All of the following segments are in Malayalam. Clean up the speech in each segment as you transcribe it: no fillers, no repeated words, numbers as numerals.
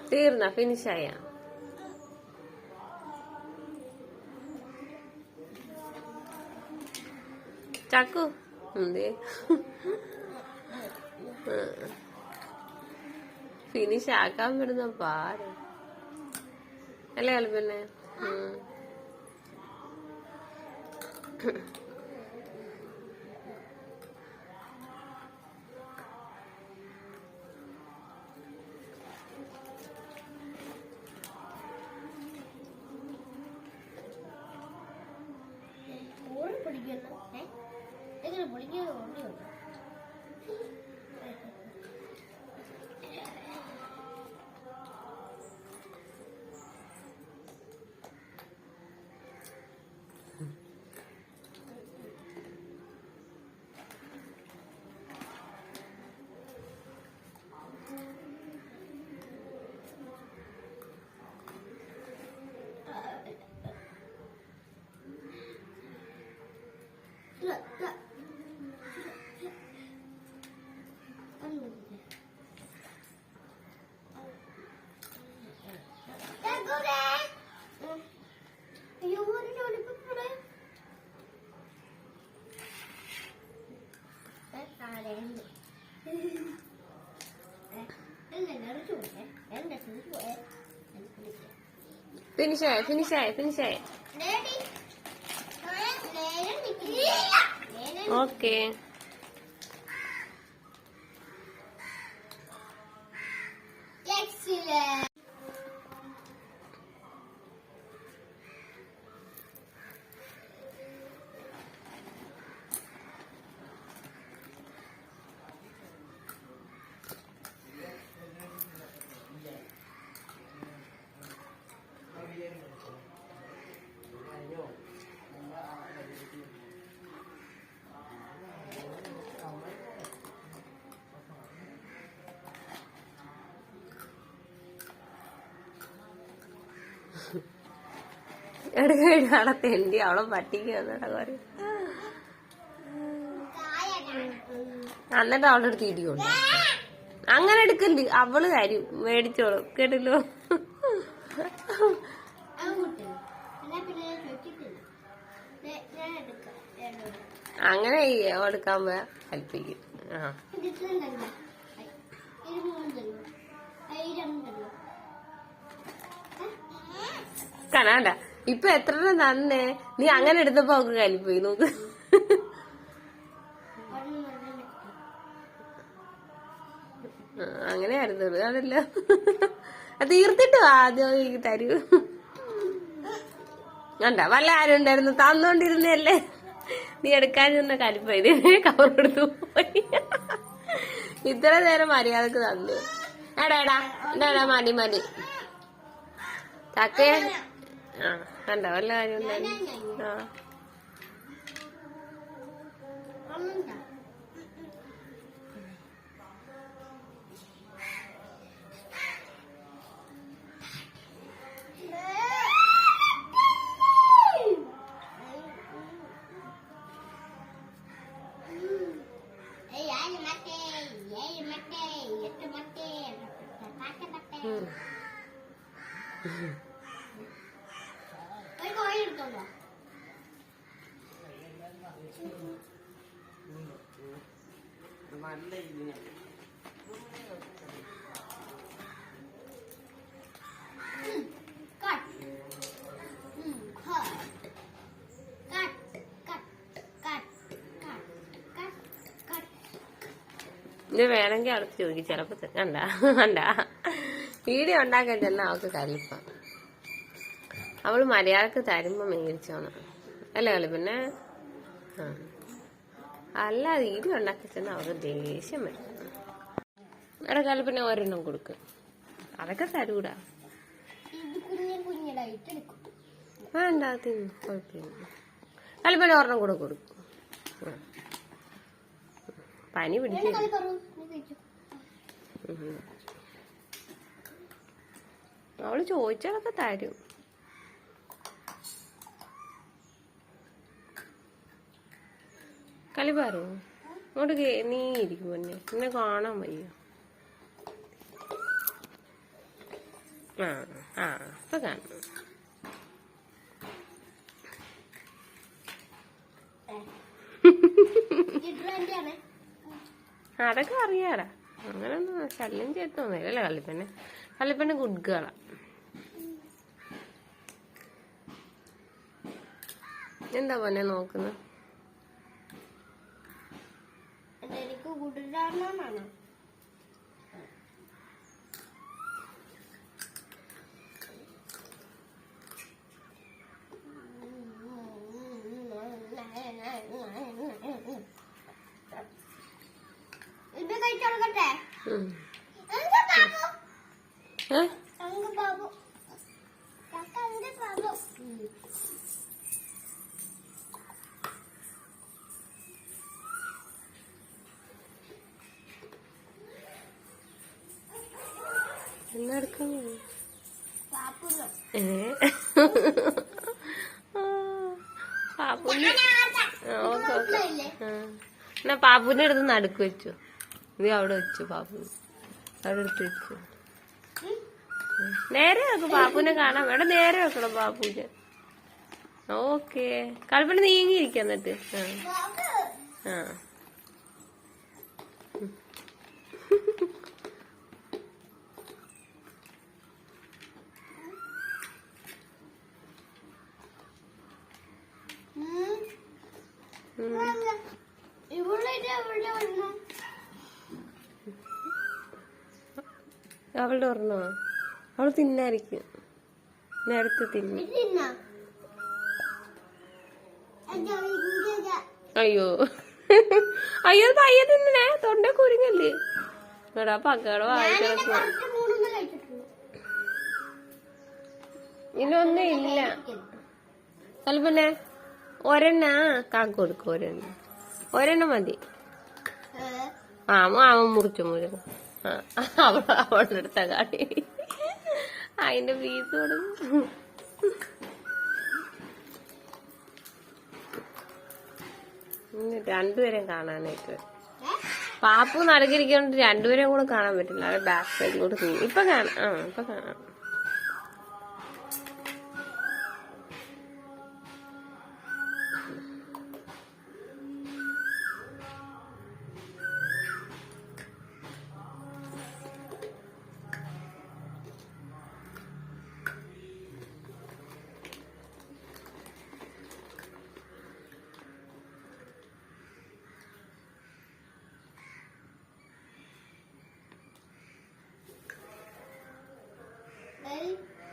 തീർന്ന ഫിനിഷായ ചക്കു എന്തേ ഫിനിഷ് ആക്കാൻ പറ്റുന്ന പാട് അല്ലേ കളിപ്പന്നെ ഫിനിഷായി ഓക്കെ അവിടെ തെണ്ടി അവളെ പട്ടിക്ക് വന്നിട്ടാ പറയും എന്നിട്ട് അവളുടെ അടുത്ത് ഇടിയുണ്ട് അങ്ങനെ എടുക്കണ്ട് അവള് കാര്യം മേടിച്ചോളും കേട്ടല്ലോ അങ്ങനെ എടുക്കാൻ പോയാ കൽപ്പിക്കും കാണാണ്ട ഇപ്പൊ എത്ര നന്നേ നീ അങ്ങനെ എടുത്തപ്പോ അവക്ക് കലിപ്പോയി നോക്ക് അങ്ങനെ ആയിരുന്നു അതല്ലോ അത് തീർത്തിട്ട് ആദ്യം തരൂ കണ്ട വല്ല ആരും ഉണ്ടായിരുന്നു തന്നോണ്ടിരുന്നല്ലേ നീ എടുക്കാൻ ചെന്ന കലിപ്പോയി കവർ എടുത്തു പോയി ഇത്ര നേരം മര്യാദക്ക് തന്നു എടാ മതി ചക്കേ ആ കണ്ട വല്ല കാര്യം ഉണ്ടായിരുന്നു ആ ഇത് വേണമെങ്കിൽ അടുത്ത് ചോദിക്കും ചിലപ്പോ കണ്ട വീഡിയോ ഉണ്ടാക്കാൻ ചെന്നാൽ അവൾക്ക് കലിപ്പ അവള് മര്യാദക്ക് തരുമ്പോ മേടിച്ചോണം അല്ലേ കളിപ്പന്നെ അല്ല വീഡിയോ ഉണ്ടാക്കി ചെന്നാൽ അവൾക്ക് ദേഷ്യം വരും എടാ കളിപ്പന്നെ ഒരെണ്ണം കൊടുക്ക് അതൊക്കെ തരൂടാ വേണ്ട തിന്നു കുഴപ്പമില്ല കളിപ്പന്നെ ഒരെണ്ണം കൂടെ കൊടുക്കും പനി പിടിക്കും അവള് ചോദിച്ചാലൊക്കെ തരും കളിപ്പാറോ അങ്ങോട്ട് നീ ഇരിക്കും എന്നെ കാണാൻ വയ്യ ആ ആ ഇപ്പൊ കാണും. അതൊക്കെ അറിയാടാ, അങ്ങനൊന്നും ശല്യം ചെയ്തൊന്നുമില്ലല്ലേ കള്ളിപ്പെണ്ണ്. കള്ളിപ്പെണ്ണ് ഗുഡ് ഗേളാ. എന്താ പൊന്നെ നോക്കുന്നത്? എന്നാ പാപ്പുവിന്റെ അടുത്ത് നടുക്ക് വെച്ചു. ഇത് അവിടെ വെച്ചു. പാപ്പു അവിടെ എടുത്ത് വെച്ചു. നേരെ വെക്കും. പാപ്പുവിനെ കാണാൻ വേണ്ട, നേരെ വെക്കണം പാപ്പുവിന്. ഓക്കെ. കളിപ്പണി നീങ്ങിയിരിക്കാം എന്നിട്ട്. ആ അവളുടെ ഓർമ്മ അവള് തിന്നായിരിക്കും. നേരത്തെ തിന്നു. അയ്യോ അയ്യോ പയ്യ തിന്നണേ, തൊണ്ട കുരുങ്ങല്ലേ എടാ. പക്കട വായിക്കിടക്കുക. ഇതൊന്നും ഇല്ല. ചിലപ്പന്നെ ഒരെണ്ണ കാക്ക കൊടുക്കും. ഒരെണ്ണം മതി. അവൻ മുറിച്ചു മുഴുവൻ. അവളുടെ അടുത്ത കാട്ടി അതിന്റെ പീസ് കൊടുക്കും. രണ്ടുപേരെയും കാണാനായിട്ട്. പാപ്പു നടുക്കിരിക്കൊണ്ട് രണ്ടുപേരെയും കൂടെ കാണാൻ പറ്റില്ല. അവരെ ബാക്ക് സൈഡിലോട്ട് നീങ്ങി. ഇപ്പൊ കാണാം. ഇപ്പൊ കാണാം.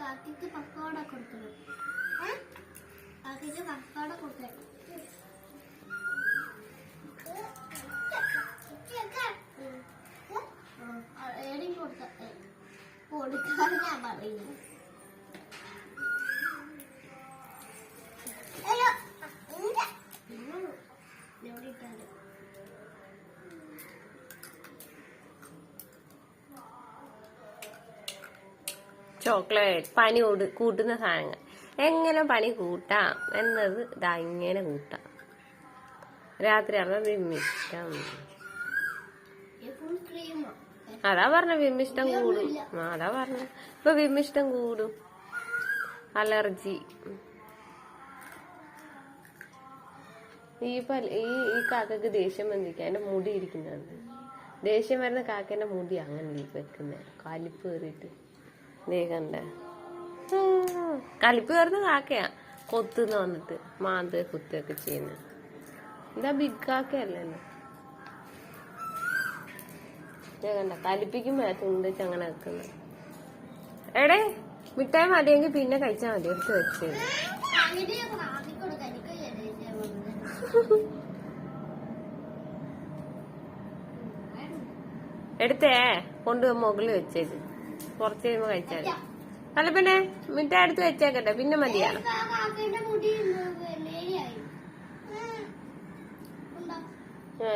കാക്കിക്ക് പക്കോട കൊടുക്കണം. കാക്കിക്ക് പക്കോട കൊടുക്കണം. കൊടുക്കാൻ ഞാൻ പറയുന്നു. ചോക്ലേറ്റ് പനി കൂട്ടുന്ന സാധനങ്ങൾ. എങ്ങനെ പനി കൂട്ടാം എന്നത് ഇതാ ഇങ്ങനെ കൂട്ടാം. രാത്രി ആകുമ്പോ വിമ്മിഷ്ടം. അതാ പറഞ്ഞ വിമ്മിഷ്ടം കൂടും. അതാ പറഞ്ഞ ഇപ്പൊ വിമ്മിഷ്ടം കൂടും. അലർജി. ഈ കാക്കക്ക് ദേഷ്യം വന്നിരിക്കുക. എന്റെ മുടി ഇരിക്കുന്നുണ്ട്. ദേഷ്യം വരുന്ന കാക്കന്റെ മുടി അങ്ങനെ വെക്കുന്ന കലിപ്പ് കയറിയിട്ട് കണ്ട. കലിപ്പ് കയറുന്ന കാക്കയാ കൊത്തുന്ന വന്നിട്ട് മാന്ത് കുത്തൊക്കെ ചെയ്യുന്ന. എന്താ ബിഗ് കാക്കയല്ലല്ലോ. കണ്ട കലിപ്പിക്കുമ്പോ തുണ്ടിച്ച് അങ്ങനെ വെക്കുന്ന. എടേ മിഠായി മതിയെങ്കിൽ പിന്നെ കഴിച്ചാൽ മതി. എടുത്ത് വെച്ചത് എടുത്തേ കൊണ്ട് മുകളിൽ വെച്ചത്. കുറച്ച് കഴിയുമ്പോ കഴിച്ചാൽ അല്ല. പിന്നെ മിഠായി എടുത്ത് വെച്ചേക്കട്ടെ, പിന്നെ മതിയാണ്.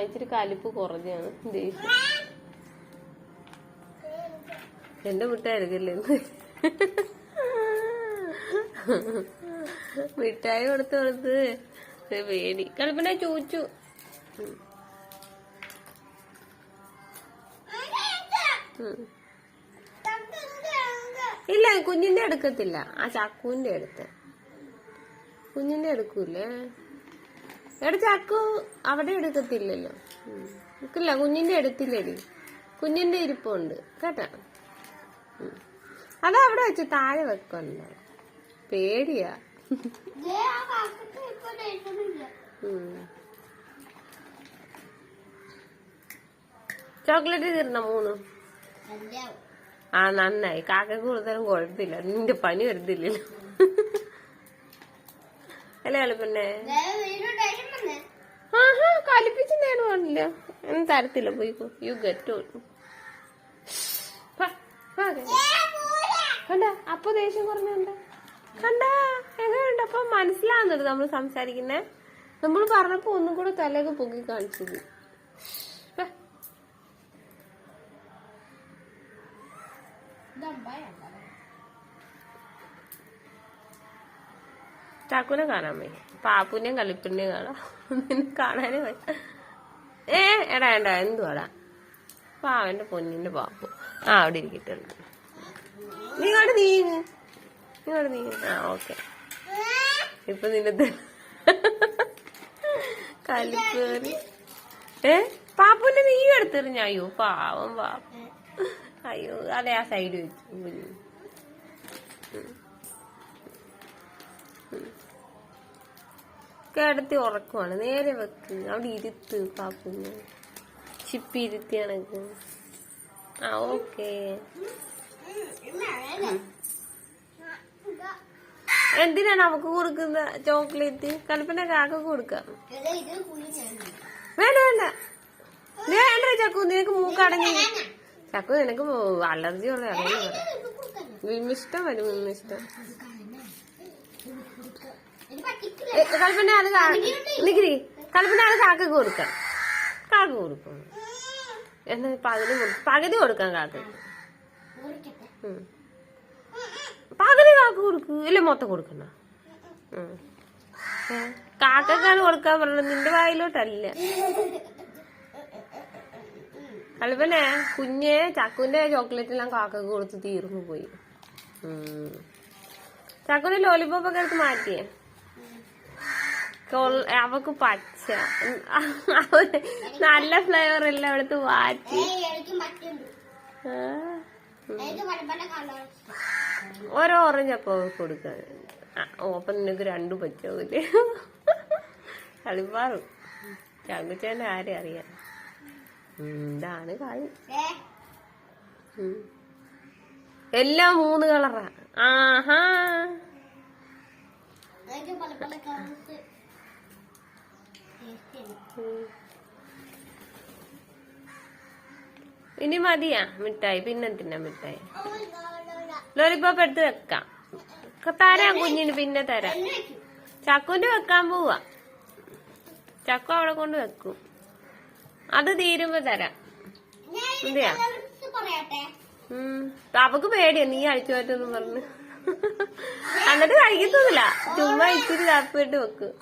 ഇച്ചിരി കലിപ്പ് കുറഞ്ഞാണ് ദേഷ്യം. എന്റെ മിഠായി എടുക്കില്ലേ മിഠായി കൊടുത്ത് പേടി. കലിപ്പിനെ ചോദിച്ചു. ഇല്ല കുഞ്ഞിന്റെ എടുക്കത്തില്ല, ആ ചക്കുവിന്റെ അടുത്ത്. കുഞ്ഞിന്റെ എടുക്കൂലേ? എടാ ചക്കു അവിടെ എടുക്കത്തില്ലല്ലോ. എടുക്കില്ല, കുഞ്ഞിന്റെ എടുത്തില്ലേടി. കുഞ്ഞിന്റെ ഇരിപ്പുണ്ട് കേട്ടാ. അതാ അവിടെ വെച്ച് താഴെ വെക്കണ്ട, പേടിയാ. ചോക്ലേറ്റ് തീർന്ന 3. ആ നന്നായി, കാക്കക്ക് കൊടുത്താലും കുഴപ്പമില്ല, നിന്റെ പനി വരുന്നില്ലല്ലോ. അല്ലേ കളിപ്പന്നെ? ആഹാ കളിപ്പിച്ച് നേടുവാണില്ല, ഒന്നും തരത്തില്ല. പോയിക്കോ, യു ഗെറ്റ്. കണ്ട അപ്പൊ ദേഷ്യം കുറഞ്ഞുണ്ട്, കണ്ട എങ്ങനെയുണ്ട്? അപ്പൊ മനസ്സിലാവുന്നുണ്ട് നമ്മൾ സംസാരിക്കുന്നേ. നമ്മൾ പറഞ്ഞപ്പോ ഒന്നും കൂടെ തലയൊക്കെ പൊക്കി കാണിച്ചത്. ചാക്കുനെ കാണാൻ പോയി, പാപ്പുനെയും കളിപ്പിനെയും കാണാം. കാണാനേ പോയി. എടാ ഏണ്ടാ എന്തുവാടാ പാവന്റെ പൊന്നിന്റെ പാപ്പു. ആ അവിടെ ഇരിക്കട്ടുണ്ട്. നീ ഇങ്ങോട്ട് നീങ്ങ്. ആ ഓക്കെ. ഇപ്പൊ നിന്നെ കലിപ്പേറി. പാപ്പുന്റെ നീ എടുത്തെറിഞ്ഞ. അയ്യോ പാവം പാപ്പു. അയ്യോ അതെ, ആ സൈഡ് വെച്ചു കുഞ്ഞു. കിടത്തി ഉറക്കുവാണ്. നേരെ വെക്ക്, അവിടെ ഇരുത്ത് പാപ്പുന്ന്. ചിപ്പി ഇരുത്തി കണക്ക്. ആ ഓക്കെ. എന്തിനാണ് അവക്ക് കൊടുക്കുന്ന ചോക്ലേറ്റ്? കൽപ്പന കാക്ക കൊടുക്കാം. വേണ്ട വേണ്ട വേണ്ട ചക്കു, നിനക്ക് മൂക്കടങ്ങി. ചക്കു നിനക്ക് അലർജി ഉള്ള അറിയാൻ പറയാം. വിമ്മിഷ്ടം വരും, വിമ്മിഷ്ടം. കൽപ്പന അത് നികിരി, കൽപ്പന അത് കാക്കക്ക് കൊടുക്കാം. കാക്ക കൊടുക്കും എന്നാ പകുതി കൊടുക്കാം കാക്ക. പകുതി കാക്ക കൊടുക്കൂ, ഇല്ല മൊത്തം കൊടുക്കണ്ട. കാക്കക്കാണ് കൊടുക്കാൻ പറഞ്ഞത്, നിന്റെ വായിലോട്ടല്ല. കൽപ്പനെ കുഞ്ഞെ ചക്കുവിന്റെ ചോക്ലേറ്റ് എല്ലാം കാക്കക്ക് കൊടുത്ത് തീർന്നു പോയി. ചക്കുവിന്റെ ലോലിപോപ്പ് ഒക്കെ എടുത്ത് മാറ്റിയേ. അവക്ക് പച്ച നല്ല ഫ്ലേവർ എല്ലാം എടുത്ത് മാറ്റി. ഓരോ ഓറഞ്ച് അപ്പൊ കൊടുക്കാൻ. അപ്പൊ നിനക്ക് 2 പറ്റാവൂലേ? കളിപ്പാറും ചങ്കുച്ചേന്റെ ആരെ അറിയാം. ഇതാണ് കളി. എല്ലാം 3 കളറാ. ആഹാ ഇനി മതിയാ മിഠായി? പിന്നെ തിന്നാ മിഠായി. ലോലിപോപ്പ് എടുത്ത് വെക്കാം. തരാം കുഞ്ഞിന്, പിന്നെ തരാം. ചക്കുവിന്റെ വെക്കാൻ പോവാ. ചക്കു അവിടെ കൊണ്ട് വെക്കും. അത് തീരുമ്പോ തരാം. എന്തിയാ? അവക്ക് പേടിയാ നീ അഴിച്ചു പറ്റൊന്നും പറഞ്ഞു. എന്നിട്ട് കഴിക്കത്തൊന്നുമില്ല, ചുമ്മാ ഇച്ചിരി കാപ്പിട്ട് വെക്കും.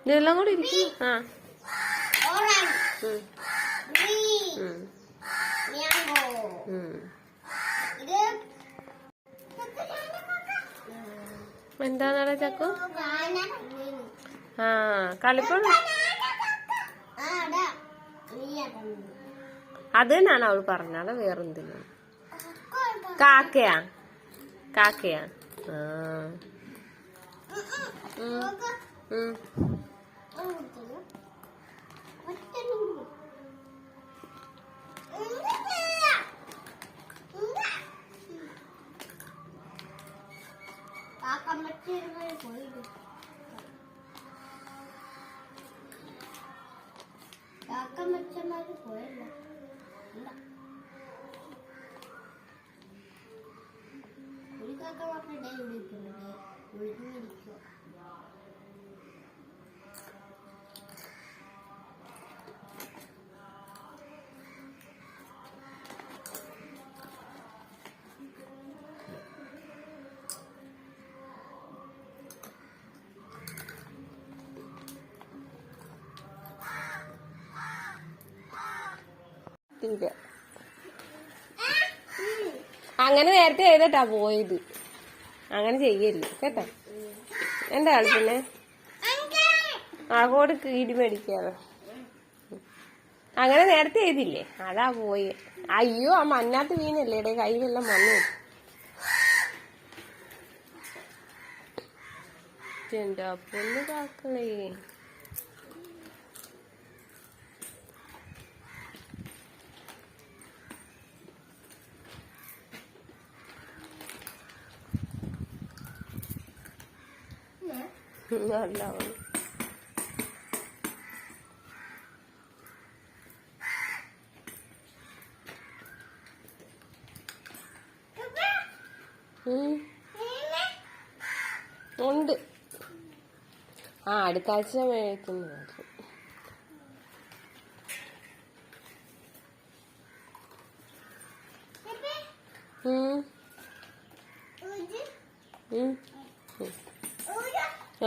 ഇതെല്ലാം കൂടി ഇരിക്കും. എന്താന്നാടാ ചക്കു? കളിപ്പം അത് തന്നെയാണ് അവള് പറഞ്ഞത്, വേറെന്തിനാ? കാക്കയാ? കാക്കയാ? കാക്കമ്മച്ചന്മാര് പോയല്ലോ. ഒരു കാക്ക മാത്രമേ വിളിക്കുന്നുണ്ട്, വിളിക്കുന്നിരിക്കുക. പറ്റില്ല. അങ്ങനെ നേരത്തെ ചെയ്തിട്ടാ പോയത്. അങ്ങനെ ചെയ്യല്ലേ കേട്ടോ. എന്താ പിന്നെ കൊടുക്ക് ഇടി മേടിക്കാതെ. അങ്ങനെ നേരത്തെ ചെയ്തില്ലേ, അതാ പോയി. അയ്യോ, ആ മണ്ണാത്ത് വീണല്ലേ ഇടേ, കയ്യിലെല്ലാം മണ്ണ്. എന്റെ പൊന്ന് കാക്കളേ. നല്ല ഉണ്ട്. ആ, അടുത്ത ആഴ്ച മേടിക്കുന്നു.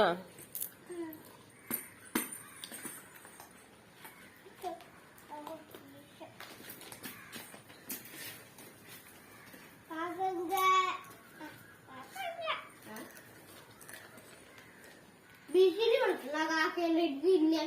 ആ, ബിസിലി കൊടുക്കുന്ന കാക്കയുടെ പിന്നെ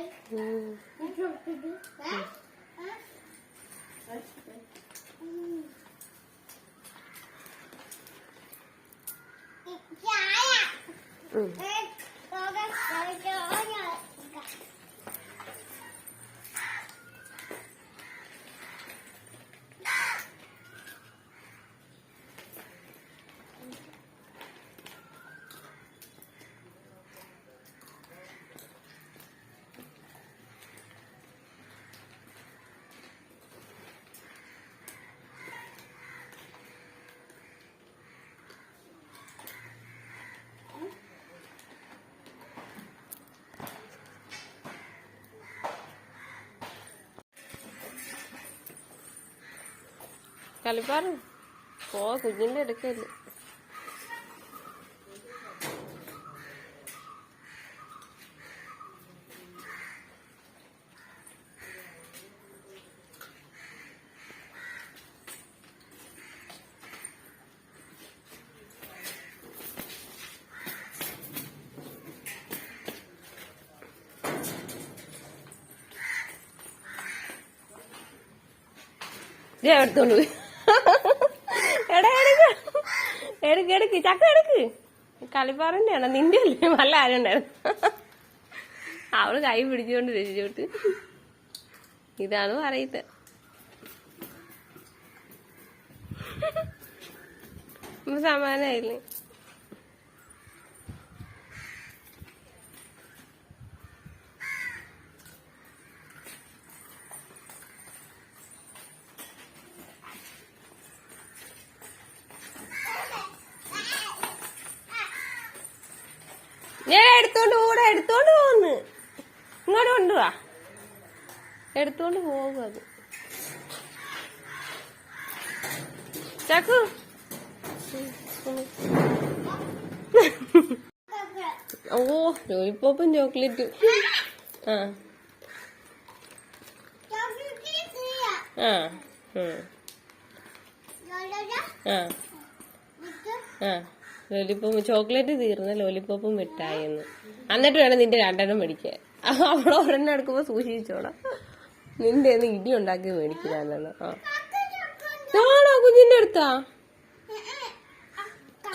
കളിപ്പാറ് പോ, കുഞ്ഞിന്റെ എടുക്കല്ലേ. എടുത്തോണ്ട് പോയി. എടാ എടുക്ക് ചക്ക എടുക്ക്. കളിപ്പാറിന്റെ ആണോ നിന്റെ അല്ലേ? നല്ല ആരുണ്ടായിരുന്നു. അവള് കൈ പിടിച്ചോണ്ട് രചിച്ചോട്ട് ഇതാണ് പറയുന്നത്. സമാനായില്ലേ? ഞാൻ എടുത്തോണ്ട് പോകുന്നു. ഇങ്ങോട്ട് കൊണ്ടുപോവാ, എടുത്തോണ്ട് പോകും അത്. ചക്കു ഓ, ലോലിപ്പോപ്പും ചോക്ലേറ്റും. ആ ആ ആ ലോലിപ്പോപ്പ് ചോക്ലേറ്റ് തീർന്ന ലോലിപ്പോപ്പും മിഠായിന്ന്. എന്നിട്ട് വേണം നിന്റെ രണ്ടെണ്ണം മേടിക്കാൻ. അവിടെ ഒരെണ്ണം എടുക്കുമ്പോ സൂക്ഷിച്ചോടാം. നിന്റെ ഇടി ഉണ്ടാക്കി മേടിക്കില്ലെന്നാണ്. ആണോ കുഞ്ഞിന്റെ അടുത്താ?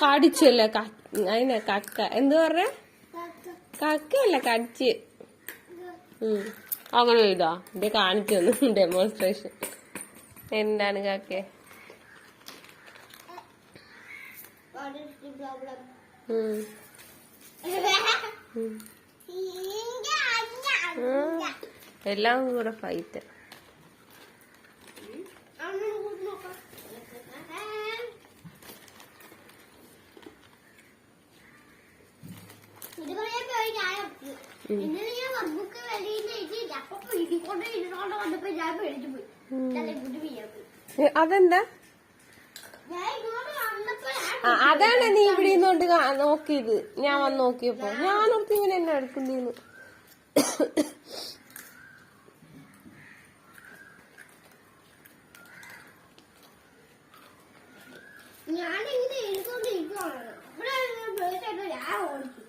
കടിച്ചല്ലേ അതിനെ കക്ക എന്ത് പറഞ്ഞ? കക്കയല്ല, കടിച്ച്. അങ്ങനെ ചെയ്താ ഇത് കാണിച്ചു തന്നു ഡെമോൺസ്ട്രേഷൻ. എന്താണ് കാക്കെ? എല്ലാം കൂടെ ഫൈറ്റ്. അതെന്താ? അതാണ് നീ ഇവിടെ നിന്നോണ്ട് നോക്കിയത്. ഞാൻ വന്ന് നോക്കിയപ്പോ ഞാനോർത്ത് ഇങ്ങനെ എന്നെ എടുക്കുന്നേന്ന്. ഞാനിങ്ങനെ എഴുതുകൊണ്ടിരിക്കുവാണ് ഇവിടെ ഞാൻ ഓടിക്കും